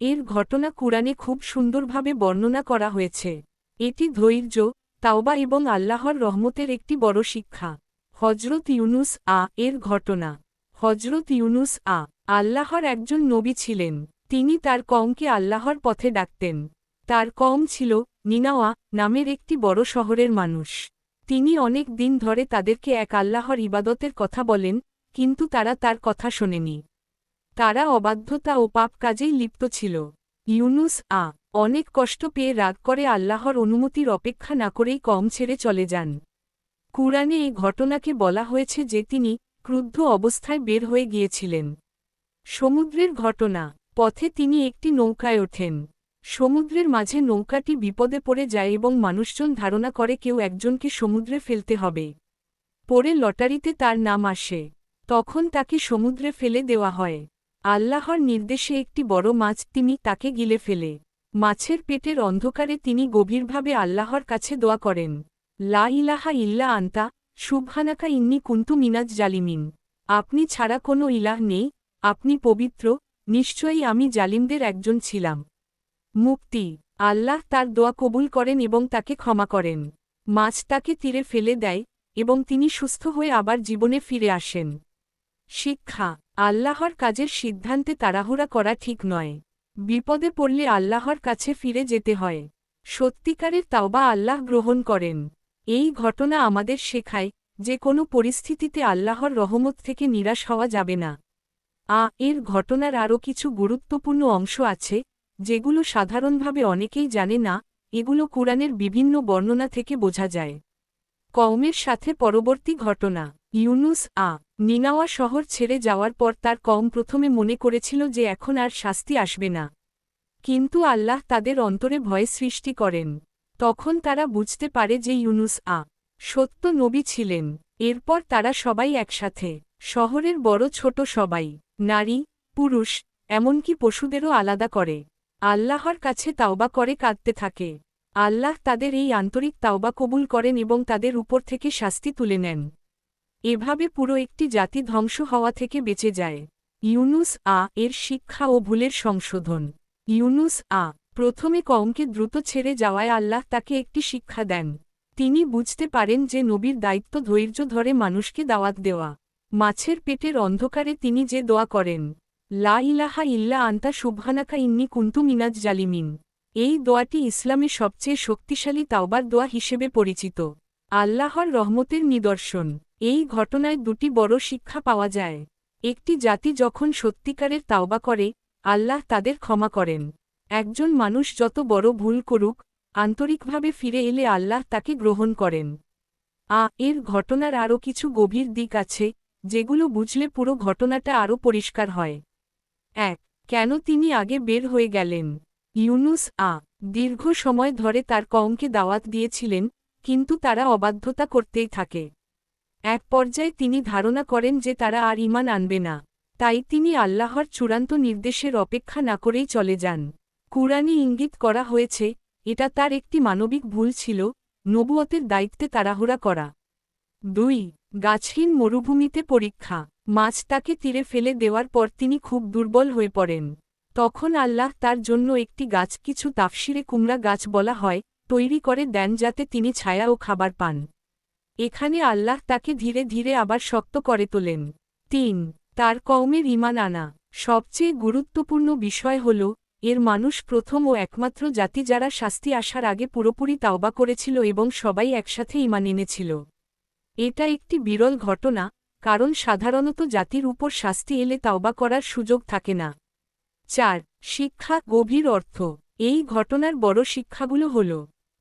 এর ঘটনা কুরআনে খুব সুন্দরভাবে বর্ণনা করা হয়েছে। এটি ধৈর্য, তাওবা এবং আল্লাহর রহমতের একটি বড় শিক্ষা। হজরত ইউনুস এর ঘটনা। হজরত ইউনুস আল্লাহর একজন নবী ছিলেন। তিনি তার কওমকে আল্লাহর পথে ডাকতেন। তার কওম ছিল নিনাওয়া নামের একটি বড় শহরের মানুষ। তিনি অনেক দিন ধরে তাদেরকে এক আল্লাহর ইবাদতের কথা বলেন, কিন্তু তারা তার কথা শোনেনি। তারা অবাধ্যতা ও পাপ কাজেই লিপ্ত ছিল। ইউনুস অনেক কষ্ট পেয়ে রাগ করে আল্লাহর অনুমতির অপেক্ষা না করেই কওম ছেড়ে চলে যান। কুরআনে এই ঘটনাকে বলা হয়েছে যে তিনি ক্রুদ্ধ অবস্থায় বের হয়ে গিয়েছিলেন। সমুদ্রের ঘটনা। পথে তিনি একটি নৌকায় ওঠেন। সমুদ্রের মাঝে নৌকাটি বিপদে পড়ে যায় এবং মানুষজন ধারণা করে কেউ একজনকে সমুদ্রে ফেলতে হবে। পরে লটারিতে তার নাম আসে। তখন তাকে সমুদ্রে ফেলে দেওয়া হয়। আল্লাহর নির্দেশে একটি বড় মাছ তাকে গিলে ফেলে। মাছের পেটের অন্ধকারে তিনি গভীরভাবে আল্লাহর কাছে দোয়া করেন, লা ইলাহা ইল্লা আনতা, সুবহানাকা ইন্নী কুনতু মিনাজ জালিমিন। আপনি ছাড়া কোনো ইলাহ নেই, আপনি পবিত্র, নিশ্চয়ই আমি জালিমদের একজন ছিলাম। মুক্তি। আল্লাহ তার দোয়া কবুল করেন এবং তাকে ক্ষমা করেন। মাছ তাকে তীরে ফেলে দেয় এবং তিনি সুস্থ হয়ে আবার জীবনে ফিরে আসেন। শিক্ষা। আল্লাহর কাজের সিদ্ধান্তে তাড়াহুড়া করা ঠিক নয়। বিপদে পড়লে আল্লাহর কাছে ফিরে যেতে হয়। সত্যিকারের তাওবা আল্লাহ গ্রহণ করেন। এই ঘটনা আমাদের শেখায় যে কোনো পরিস্থিতিতে আল্লাহর রহমত থেকে নিরাশ হওয়া যাবে না। এর ঘটনার আরও কিছু গুরুত্বপূর্ণ অংশ আছে, যেগুলো সাধারণভাবে অনেকেই জানে না। এগুলো কুরআনের বিভিন্ন বর্ণনা থেকে বোঝা যায়। কওমের সাথে পরবর্তী ঘটনা। ইউনুস নিনাওয়া শহর ছেড়ে যাওয়ার পর তার কওম প্রথমে মনে করেছিল যে এখন আর শাস্তি আসবে না। কিন্তু আল্লাহ তাদের অন্তরে ভয় সৃষ্টি করেন। তখন তারা বুঝতে পারে যে ইউনুস সত্য নবী ছিলেন। এরপর তারা সবাই একসাথে, শহরের বড় ছোট সবাই, নারী, পুরুষ, এমনকি পশুদেরও আলাদা করে আল্লাহর কাছে তাওবা করে কাঁদতে থাকে। আল্লাহ তাদের এই আন্তরিক তাওবা কবুল করেন এবং তাদের উপর থেকে শাস্তি তুলে নেন। এভাবে পুরো একটি জাতি ধ্বংস হওয়া থেকে বেঁচে যায়। ইউনুস এর শিক্ষা ও ভুলের সংশোধন। ইউনুস প্রথমে কওমকে দ্রুত ছেড়ে যাওয়ায় আল্লাহ তাকে একটি শিক্ষা দেন। তিনি বুঝতে পারেন যে নবীর দায়িত্ব ধৈর্য ধরে মানুষকে দাওয়াত দেওয়া। মাছের পেটের অন্ধকারে তিনি যে দোয়া করেন, লা ইলাহা ইল্লা আনতা সুবহানাকা ইন্নী কুনতু মিনাজ জালিমিন, এই দোয়াটি ইসলামে সবচেয়ে শক্তিশালী তাওবার দোয়া হিসেবে পরিচিত। আল্লাহর রহমতের নিদর্শন। এই ঘটনায় দুটি বড় শিক্ষা পাওয়া যায়। একটি জাতি যখন সত্যিকারের তাওবা করে, আল্লাহ তাদের ক্ষমা করেন। একজন মানুষ যত বড় ভুল করুক, আন্তরিকভাবে ফিরে এলে আল্লাহ তাকে গ্রহণ করেন। এর ঘটনার আরও কিছু গভীর দিক আছে, যেগুলো বুঝলে পুরো ঘটনাটা আরও পরিষ্কার হয়। ১. কেন তিনি আগে বের হয়ে গেলেন? ইউনুস দীর্ঘ সময় ধরে তার কওমকে দাওয়াত দিয়েছিলেন, কিন্তু তারা অবাধ্যতা করতেই থাকে। এক পর্যায়ে তিনি ধারণা করেন যে তারা আর ঈমান আনবে না। তাই তিনি আল্লাহর চূড়ান্ত নির্দেশের অপেক্ষা না করেই চলে যান। কুরআনে ইঙ্গিত করা হয়েছে, এটা তার একটি মানবিক ভুল ছিল, নবুয়তের দায়িত্বে তাড়াহুড়া করা। ২. গাছহীন মরুভূমিতে পরীক্ষা। মাছ তাকে তীরে ফেলে দেওয়ার পর তিনি খুব দুর্বল হয়ে পড়েন। তখন আল্লাহ তার জন্য একটি গাছ, কিছু তাফসিরে কুমড়া গাছ বলা হয়, তৈরি করে দেন যাতে তিনি ছায়া ও খাবার পান। এখানে আল্লাহ তাকে ধীরে ধীরে আবার শক্ত করে তোলেন। ৩. তার কওমের ঈমান আনা। সবচেয়ে গুরুত্বপূর্ণ বিষয় হল, এর মানুষ প্রথম ও একমাত্র জাতি যারা শাস্তি আসার আগে পুরোপুরি তাওবা করেছিল এবং সবাই একসাথে ঈমান এনেছিল। এটা একটি বিরল ঘটনা, কারণ সাধারণত জাতির উপর শাস্তি এলে তাওবা করার সুযোগ থাকে না। ৪. শিক্ষা, গভীর অর্থ। এই ঘটনার বড় শিক্ষাগুলো হল,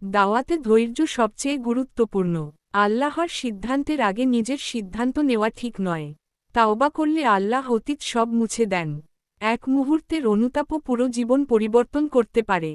দাওয়াতে ধৈর্য সবচেয়ে গুরুত্বপূর্ণ। আল্লাহর সিদ্ধান্তের আগে নিজের সিদ্ধান্ত নেওয়া ঠিক নয়। তাওবা করলে আল্লাহ অতীত সব মুছে দেন। এক মুহূর্তের অনুতাপও পুরো জীবন পরিবর্তন করতে পারে।